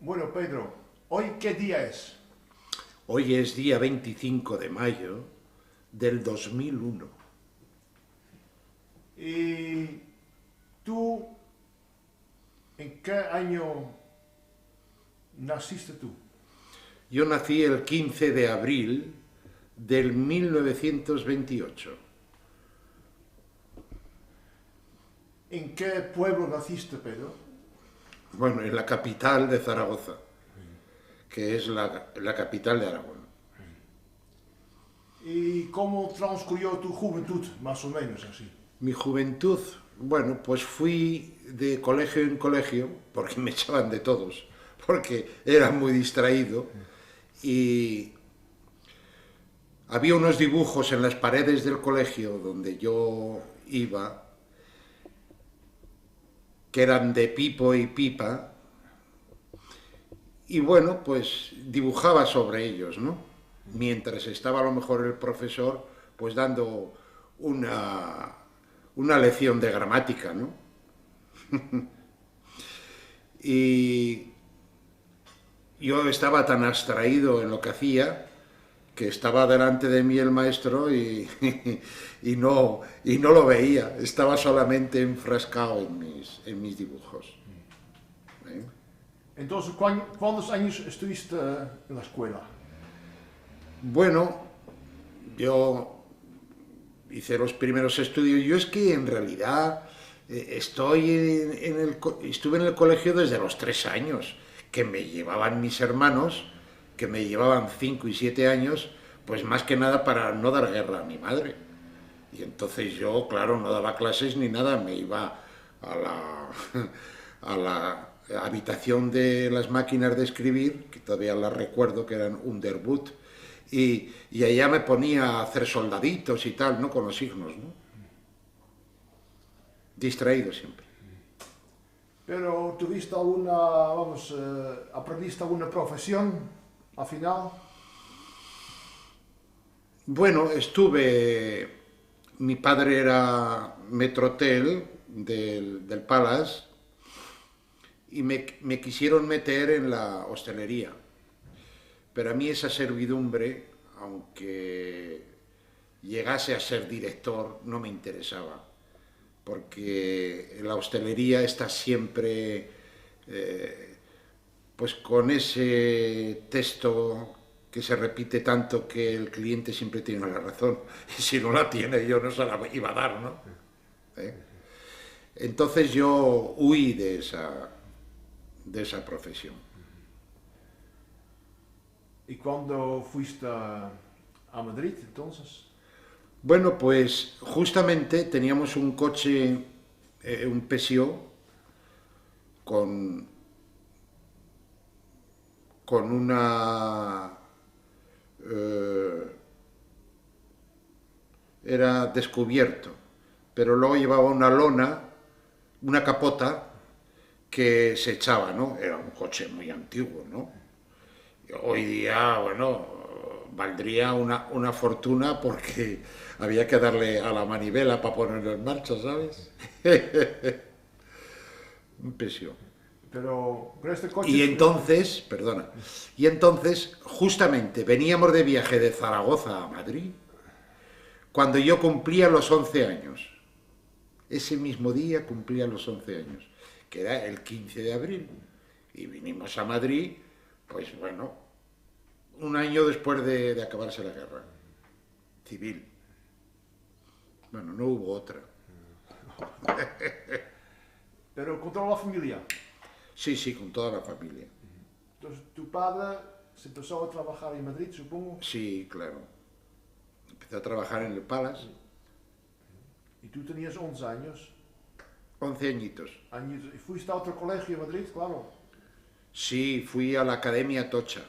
Bueno, Pedro, ¿hoy qué día es? Hoy es día 25 de mayo del 2001. ¿Y tú, en qué año naciste tú? Yo nací el 15 de abril del 1928. ¿En qué pueblo naciste, Pedro? Bueno, en la capital de Zaragoza, que es la capital de Aragón. ¿Y cómo transcurrió tu juventud, más o menos así? Mi juventud, bueno, pues fui de colegio en colegio, porque me echaban de todos, porque era muy distraído, y había unos dibujos en las paredes del colegio donde yo iba, que eran de Pipo y Pipa, y bueno, pues dibujaba sobre ellos, ¿no? Mientras estaba a lo mejor el profesor, pues dando una lección de gramática, ¿no? Y yo estaba tan abstraído en lo que hacía que estaba delante de mí el maestro y no lo veía, estaba solamente enfrascado en mis dibujos. ¿Eh? Entonces, ¿cuántos años estuviste en la escuela? Bueno, yo hice los primeros estudios. Yo es que en realidad estuve en el colegio desde los 3 años, que me llevaban mis hermanos, que me llevaban 5 y 7 años, pues más que nada para no dar guerra a mi madre. Y entonces yo, claro, no daba clases ni nada, me iba a la, a la habitación de las máquinas de escribir, que todavía las recuerdo, que eran Underwood, y allá me ponía a hacer soldaditos y tal, ¿no? Con los signos, ¿no? Distraído siempre. Pero tuviste alguna, aprendiste alguna profesión al final. Bueno, mi padre era metrotel del Palace y me quisieron meter en la hostelería. Pero a mí esa servidumbre, aunque llegase a ser director, no me interesaba, porque la hostelería está siempre pues con ese texto que se repite tanto, que el cliente siempre tiene la razón, y si no la tiene yo no se la iba a dar, ¿no? ¿Eh? Entonces yo huí de esa profesión. ¿Y cuándo fuiste a Madrid, entonces? Bueno, pues justamente teníamos un coche, un Peugeot, con, con una... era descubierto, pero luego llevaba una lona, una capota que se echaba, ¿no? Era un coche muy antiguo, ¿no? Hoy día, bueno, valdría una fortuna, porque había que darle a la manivela para ponerlo en marcha, ¿sabes? Un Peugeot. Pero este coche... Y entonces, perdona, justamente veníamos de viaje de Zaragoza a Madrid cuando yo cumplía los 11 años. Ese mismo día cumplía los 11 años, que era el 15 de abril. Y vinimos a Madrid, pues bueno, un año después de acabarse la guerra civil. Bueno, no hubo otra. Pero con toda la familia. Sí, sí, con toda la familia. Entonces tu padre se empezó a trabajar en Madrid, supongo. Sí, claro. Empecé a trabajar en el Palace, Y tú tenías 11 años. 11 añitos. ¿Y fuiste a otro colegio en Madrid? Claro. Sí, fui a la Academia Tocha.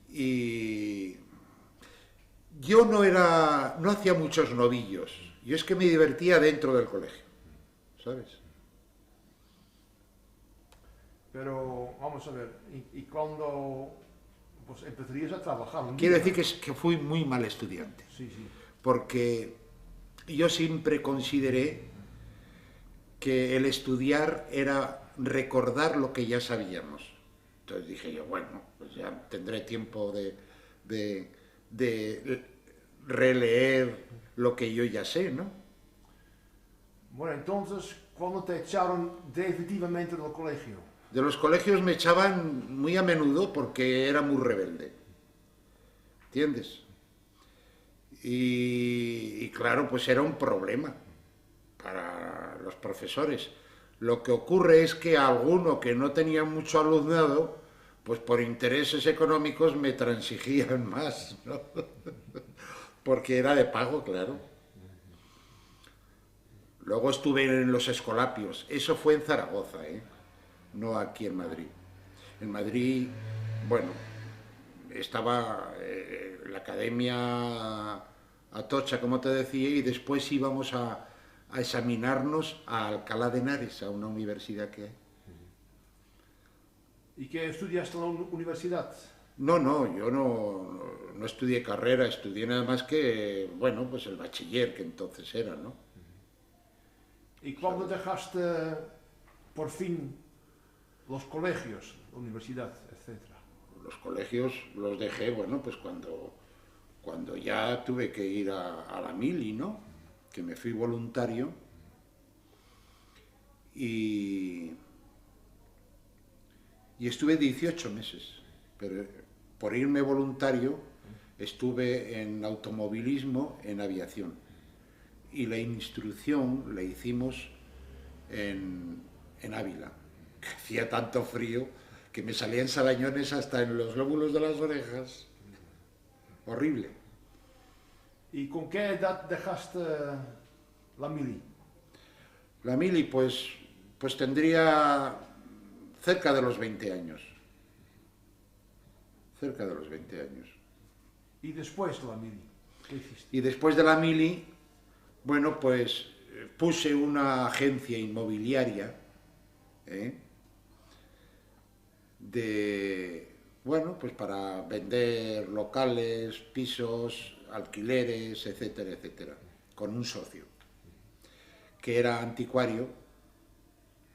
Y yo no hacía muchos novillos. Yo es que me divertía dentro del colegio, ¿sabes? Pero vamos a ver, ¿y cuándo pues, empezarías a trabajar? Quiero decir que fui muy mal estudiante, Sí, sí. porque yo siempre consideré que el estudiar era recordar lo que ya sabíamos. Entonces dije yo, bueno, pues ya tendré tiempo de releer lo que yo ya sé, ¿no? Bueno, entonces, ¿cuándo te echaron definitivamente del colegio? De los colegios me echaban muy a menudo porque era muy rebelde, ¿entiendes? Y claro, pues era un problema para los profesores. Lo que ocurre es que alguno que no tenía mucho alumnado, pues por intereses económicos me transigían más, ¿no? Porque era de pago, claro. Luego estuve en los Escolapios, eso fue en Zaragoza, ¿eh? No aquí en Madrid. En Madrid, bueno, estaba la Academia Atocha, como te decía, y después íbamos a examinarnos a Alcalá de Henares, a una universidad que hay. ¿Y qué estudiaste en la universidad? No, no, yo no estudié carrera, estudié nada más que, bueno, pues el bachiller que entonces era, ¿no? ¿Y cuándo dejaste por fin los colegios, la universidad, etcétera? Los colegios los dejé, bueno, pues cuando ya tuve que ir a la mili, ¿no? Que me fui voluntario y, y estuve 18 meses, pero por irme voluntario estuve en automovilismo, en aviación, y la instrucción la hicimos en Ávila, que hacía tanto frío que me salían sabañones hasta en los lóbulos de las orejas. Horrible. ¿Y con qué edad dejaste la mili? La mili, pues tendría cerca de los 20 años. Cerca de los 20 años. ¿Y después de la mili? ¿Qué hiciste? Y después de la mili, bueno, pues puse una agencia inmobiliaria, ¿eh? Bueno, pues para vender locales, pisos, alquileres, etcétera, etcétera, con un socio, que era anticuario,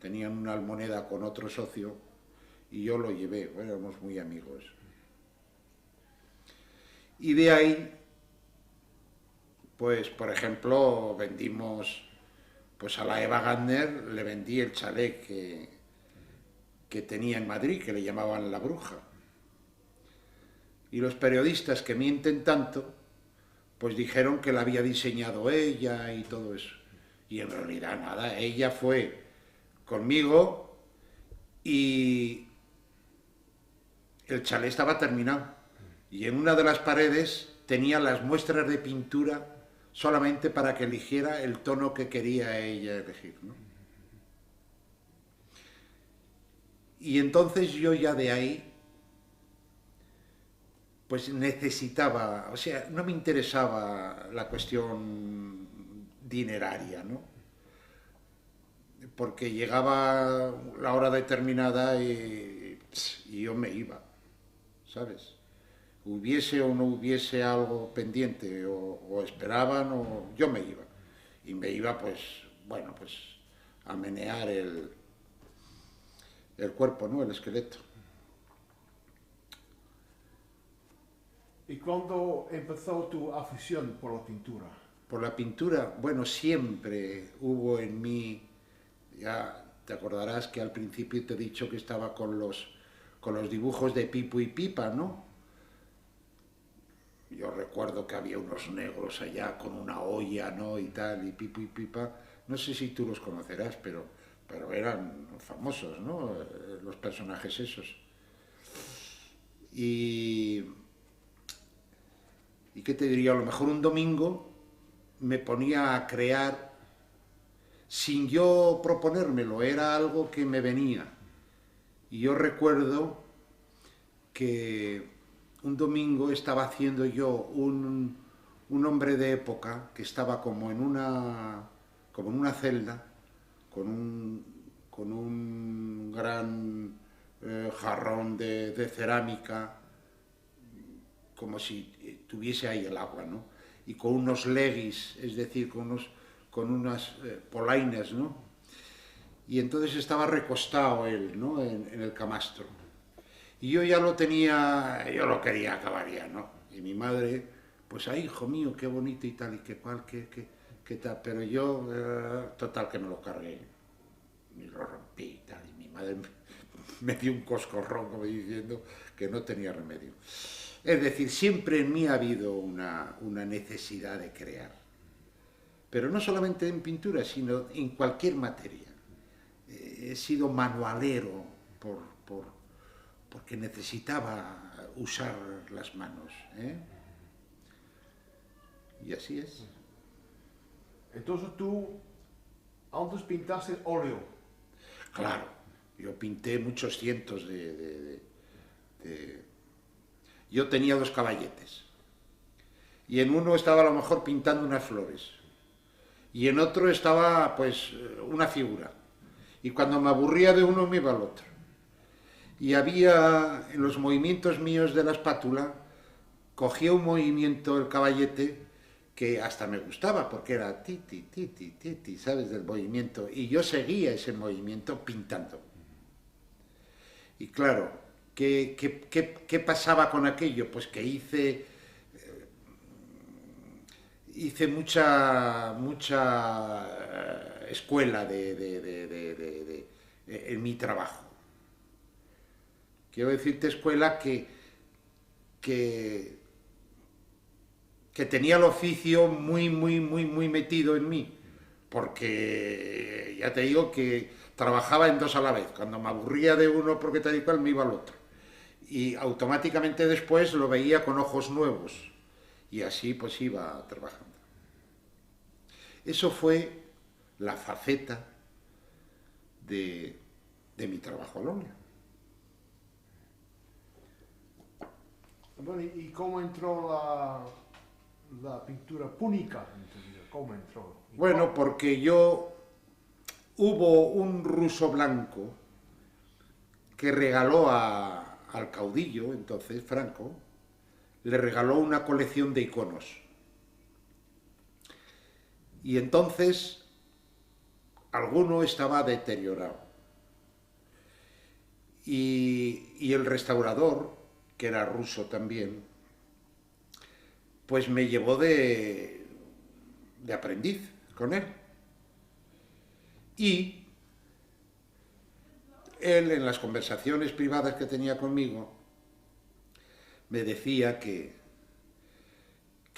tenían una almoneda con otro socio, y yo lo llevé, bueno, éramos muy amigos. Y de ahí, pues, por ejemplo, vendimos, pues a la Eva Gardner le vendí el chalet que tenía en Madrid, que le llamaban La Bruja. Y los periodistas que mienten tanto, pues dijeron que la había diseñado ella y todo eso. Y en realidad nada, ella fue conmigo y el chalet estaba terminado. Y en una de las paredes tenía las muestras de pintura solamente para que eligiera el tono que quería ella elegir, ¿no? Y entonces yo ya de ahí, pues necesitaba, o sea, no me interesaba la cuestión dineraria, ¿no? Porque llegaba la hora determinada y yo me iba, ¿sabes? Hubiese o no hubiese algo pendiente, o esperaban, o yo me iba. Y me iba, pues, bueno, pues a menear el cuerpo, ¿no? El esqueleto. ¿Y cuándo empezó tu afición por la pintura? Por la pintura, bueno, siempre hubo en mí, ya te acordarás que al principio te he dicho que estaba con los dibujos de Pipo y Pipa, ¿no? Yo recuerdo que había unos negros allá con una olla, ¿no? Y tal, y Pipo y Pipa, no sé si tú los conocerás, pero eran famosos, ¿no? Los personajes esos. Y qué te diría, a lo mejor un domingo me ponía a crear sin yo proponérmelo, era algo que me venía. Y yo recuerdo que un domingo estaba haciendo yo un hombre de época que estaba como en una celda con un gran jarrón de cerámica, como si tuviese ahí el agua, ¿no? Y con unos leggings, es decir, con unas polainas, ¿no? y entonces estaba recostado él, ¿no? En el camastro. Y yo ya lo tenía, yo lo quería acabar ya, ¿no? Y mi madre, pues, ay, hijo mío, qué bonito y tal, y qué cual, qué tal. Pero yo, total, que me lo cargué y lo rompí y tal. Y mi madre me dio un coscorrón, como diciendo que no tenía remedio. Es decir, siempre en mí ha habido una necesidad de crear. Pero no solamente en pintura, sino en cualquier materia. He sido manualero por, por, porque necesitaba usar las manos, ¿eh? Y así es. Entonces tú antes pintaste óleo. Claro, yo pinté muchos cientos Yo tenía 2 caballetes. Y en uno estaba a lo mejor pintando unas flores. Y en otro estaba, pues, una figura. Y cuando me aburría de uno me iba al otro. Y había, en los movimientos míos de la espátula, cogía un movimiento el caballete que hasta me gustaba, porque era titi, titi, titi, ¿sabes? Del movimiento. Y yo seguía ese movimiento pintando. Y claro, ¿qué pasaba con aquello? Pues que hice mucha escuela en mi trabajo. Quiero decirte escuela que, que tenía el oficio muy metido en mí, porque ya te digo que trabajaba en 2 a la vez. Cuando me aburría de uno porque tal y cual me iba al otro. Y automáticamente después lo veía con ojos nuevos. Y así pues iba trabajando. Eso fue la faceta de mi trabajo al óleo. Bueno, ¿y cómo entró la pintura púnica en tu vida? ¿Cómo entró? Bueno, porque hubo un ruso blanco que regaló al caudillo, entonces Franco, le regaló una colección de iconos. Y entonces alguno estaba deteriorado. Y el restaurador, que era ruso también, pues me llevó de aprendiz con él. Y él, en las conversaciones privadas que tenía conmigo, me decía que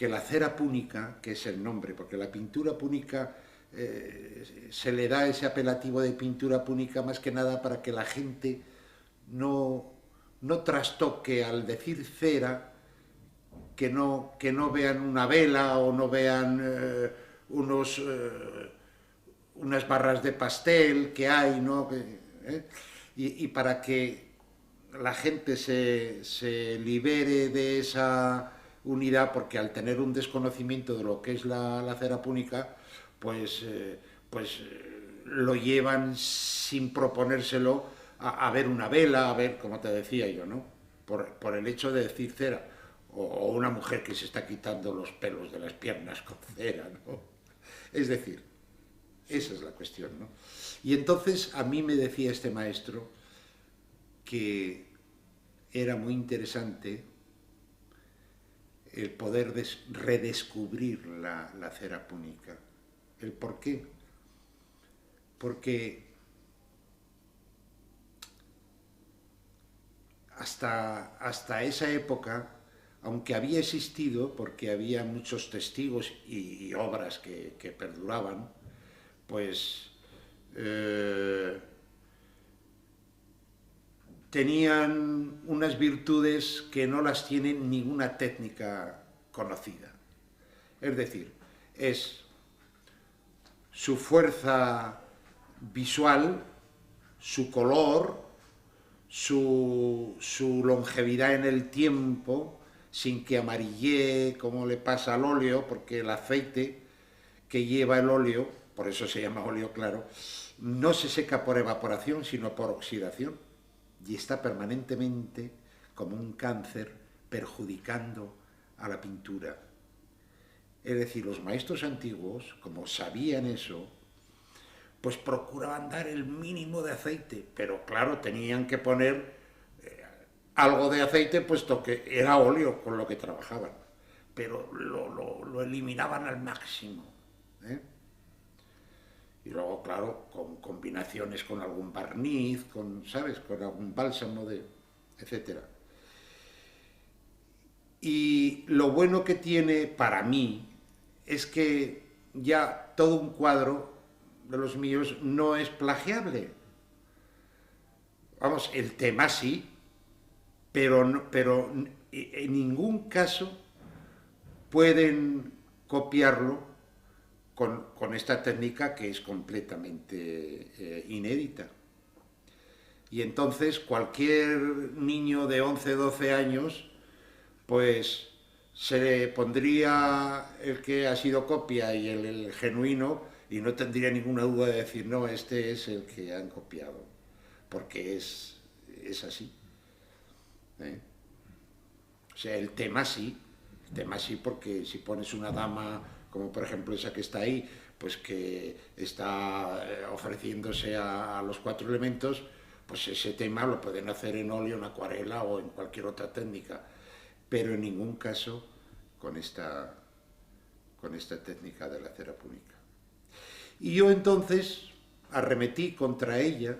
la cera púnica, que es el nombre, porque la pintura púnica se le da ese apelativo de pintura púnica más que nada para que la gente no trastoque al decir cera, que no vean una vela o no vean unas barras de pastel que hay, ¿no? Y para que la gente se libere de esa unidad, porque al tener un desconocimiento de lo que es la cera púnica, pues lo llevan sin proponérselo a ver una vela, a ver, como te decía yo, ¿no? Por el hecho de decir cera. O una mujer que se está quitando los pelos de las piernas con cera, ¿no? Es decir, esa es la cuestión, ¿no? Y entonces a mí me decía este maestro que era muy interesante el poder redescubrir la cera púnica. ¿El por qué? Porque hasta esa época, aunque había existido, porque había muchos testigos y obras que perduraban, pues tenían unas virtudes que no las tiene ninguna técnica conocida. Es decir, es su fuerza visual, su color, su longevidad en el tiempo, sin que amarille como le pasa al óleo, porque el aceite que lleva el óleo, por eso se llama óleo claro, no se seca por evaporación, sino por oxidación, y está permanentemente como un cáncer perjudicando a la pintura. Es decir, los maestros antiguos, como sabían eso, pues procuraban dar el mínimo de aceite, pero claro, tenían que poner algo de aceite, puesto que era óleo con lo que trabajaban, pero lo eliminaban al máximo, ¿eh? Y luego, claro, con combinaciones con algún barniz, ¿sabes? Con algún bálsamo, etcétera. Y lo bueno que tiene para mí es que ya todo un cuadro de los míos no es plagiable. Vamos, el tema sí, pero en ningún caso pueden copiarlo con esta técnica que es completamente inédita. Y entonces cualquier niño de 11, 12 años, pues se le pondría el que ha sido copia y el genuino y no tendría ninguna duda de decir, no, este es el que han copiado, porque es así, ¿eh? O sea, el tema sí porque si pones una dama, como por ejemplo esa que está ahí, pues que está ofreciéndose a los 4 elementos, pues ese tema lo pueden hacer en óleo, en acuarela o en cualquier otra técnica, pero en ningún caso con esta técnica de la cera púnica. Y yo entonces arremetí contra ella,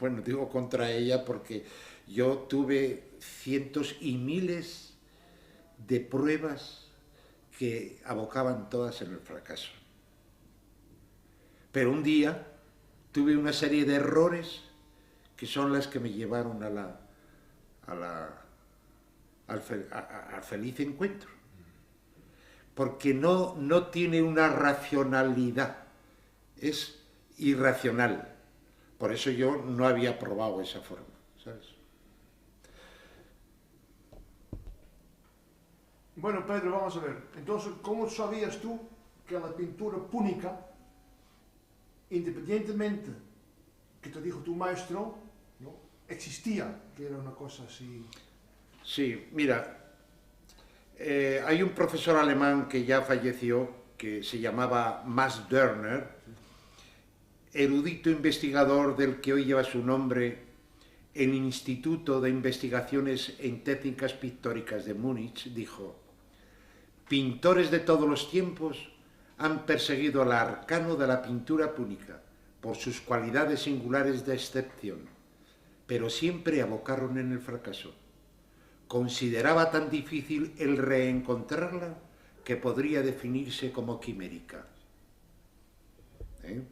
bueno, digo contra ella porque yo tuve cientos y miles de pruebas que abocaban todas en el fracaso. Pero un día tuve una serie de errores que son las que me llevaron al feliz encuentro. Porque no tiene una racionalidad, es irracional. Por eso yo no había probado esa forma, ¿sabes? Bueno, Pedro, vamos a ver. Entonces, ¿cómo sabías tú que la pintura púnica, independientemente que te dijo tu maestro, ¿no?, existía, que era una cosa así? Sí, mira, hay un profesor alemán que ya falleció, que se llamaba Max Dörner, erudito investigador del que hoy lleva su nombre el Instituto de Investigaciones en Técnicas Pictóricas de Múnich, dijo: pintores de todos los tiempos han perseguido el arcano de la pintura púnica por sus cualidades singulares de excepción, pero siempre abocaron en el fracaso. Consideraba tan difícil el reencontrarla que podría definirse como quimérica. ¿Eh?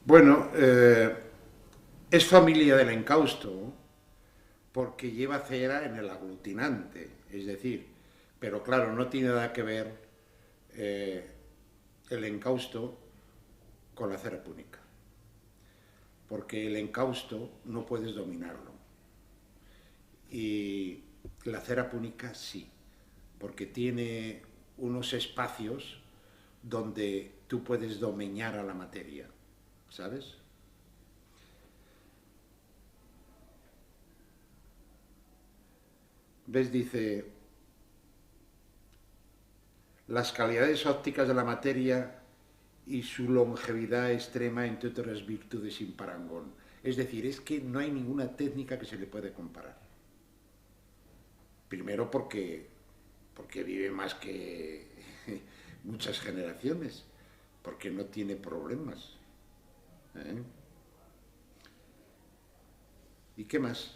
Bueno, es familia del encausto porque lleva cera en el aglutinante, es decir, pero claro, no tiene nada que ver el encausto con la cera púnica, porque el encausto no puedes dominarlo y la cera púnica sí, porque tiene unos espacios donde tú puedes domeñar a la materia, ¿sabes? ¿Ves? Dice, las calidades ópticas de la materia y su longevidad extrema, entre otras virtudes, sin parangón. Es decir, es que no hay ninguna técnica que se le puede comparar. Primero porque vive más que muchas generaciones, porque no tiene problemas. ¿Eh? ¿Y qué más?